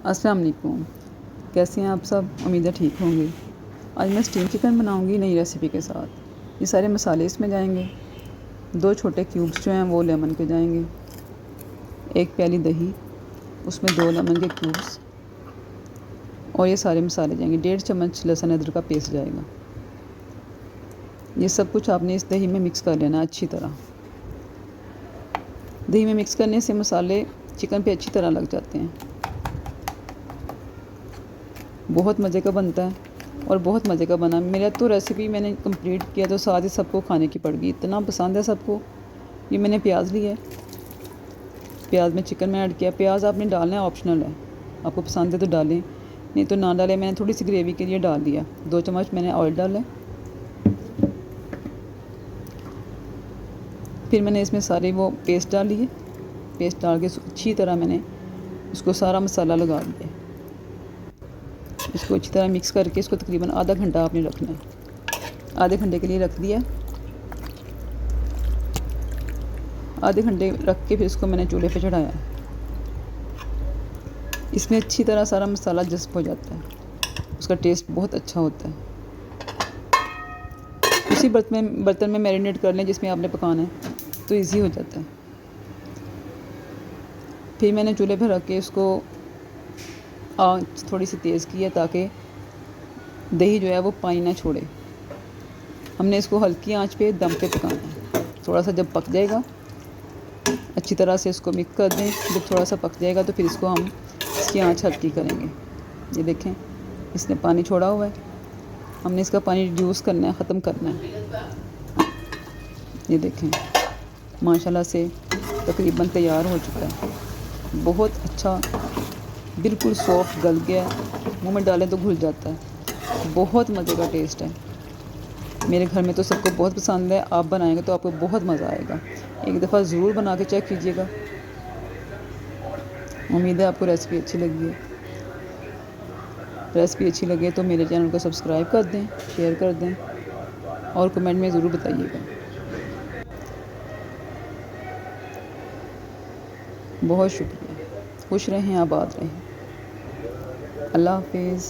अस्सलाम वालेकुम। कैसे हैं आप सब? उम्मीद है ठीक होंगे। आज मैं स्टीम चिकन बनाऊंगी नई रेसिपी के साथ। ये सारे मसाले इसमें जाएंगे। 2 छोटे क्यूब्स जो हैं वो लेमन के जाएंगे। 1 प्याली दही, उसमें 2 लेमन के क्यूब्स और ये सारे मसाले जाएंगे। 1.5 चम्मच लहसुन अदरक का पेस्ट जाएगा। ये सब कुछ आपने इस दही में मिक्स कर लेना अच्छी तरह। दही में मिक्स करने से मसाले चिकन पे अच्छी तरह लग जाते हैं। बहुत मज़े का बनता है और बहुत मज़े का बना। मेरा तो रेसिपी मैंने कंप्लीट किया तो साथ ही सबको खाने की पड़ गई, इतना पसंद है सबको। ये मैंने प्याज लिया है, प्याज में चिकन में ऐड किया। प्याज आपने डालना है, ऑप्शनल है, आपको पसंद है तो डालें, नहीं तो ना डालें। मैंने थोड़ी सी ग्रेवी के लिए डाल दिया। 2 चम्मच मैंने ऑयल डाला। फिर मैंने इसमें सारी वो पेस्ट डाली है। पेस्ट डाल के अच्छी तरह मैंने उसको सारा मसाला लगा दिया। इसको अच्छी तरह मिक्स करके इसको तकरीबन आधा घंटा आपने रखना है। आधे घंटे के लिए रख दिया। आधे घंटे रख के फिर इसको मैंने चूल्हे पे चढ़ाया। इसमें अच्छी तरह सारा मसाला जज़्ब हो जाता है, उसका टेस्ट बहुत अच्छा होता है। उसी बर्तन में मैरिनेट कर लें जिसमें आपने पकाना है, तो इजी हो जाता है। फिर मैंने चूल्हे पर रख के इसको आंच थोड़ी सी तेज़ की है ताकि दही जो है वो पानी ना छोड़े। हमने इसको हल्की आंच पे दम पे पकाना है। थोड़ा सा जब पक जाएगा अच्छी तरह से इसको मिक्स कर दें। जब थोड़ा सा पक जाएगा तो फिर इसको हम इसकी आंच हल्की करेंगे। ये देखें, इसने पानी छोड़ा हुआ है, हमने इसका पानी रिड्यूस करना है, ख़त्म करना है। ये देखें, माशाल्लाह से तकरीबन तैयार हो चुका है। बहुत अच्छा, बिल्कुल सॉफ्ट गल गया है, मुंह में डालें तो घुल जाता है। बहुत मज़े का टेस्ट है। मेरे घर में तो सबको बहुत पसंद है। आप बनाएंगे तो आपको बहुत मज़ा आएगा। एक दफ़ा ज़रूर बना के चेक कीजिएगा। उम्मीद है आपको रेसिपी अच्छी लगी है। रेसिपी अच्छी लगे तो मेरे चैनल को सब्सक्राइब कर दें, शेयर कर दें और कमेंट में ज़रूर बताइएगा। बहुत शुक्रिया। खुश रहें, आबाद रहें। अल्लाह हाफिज़।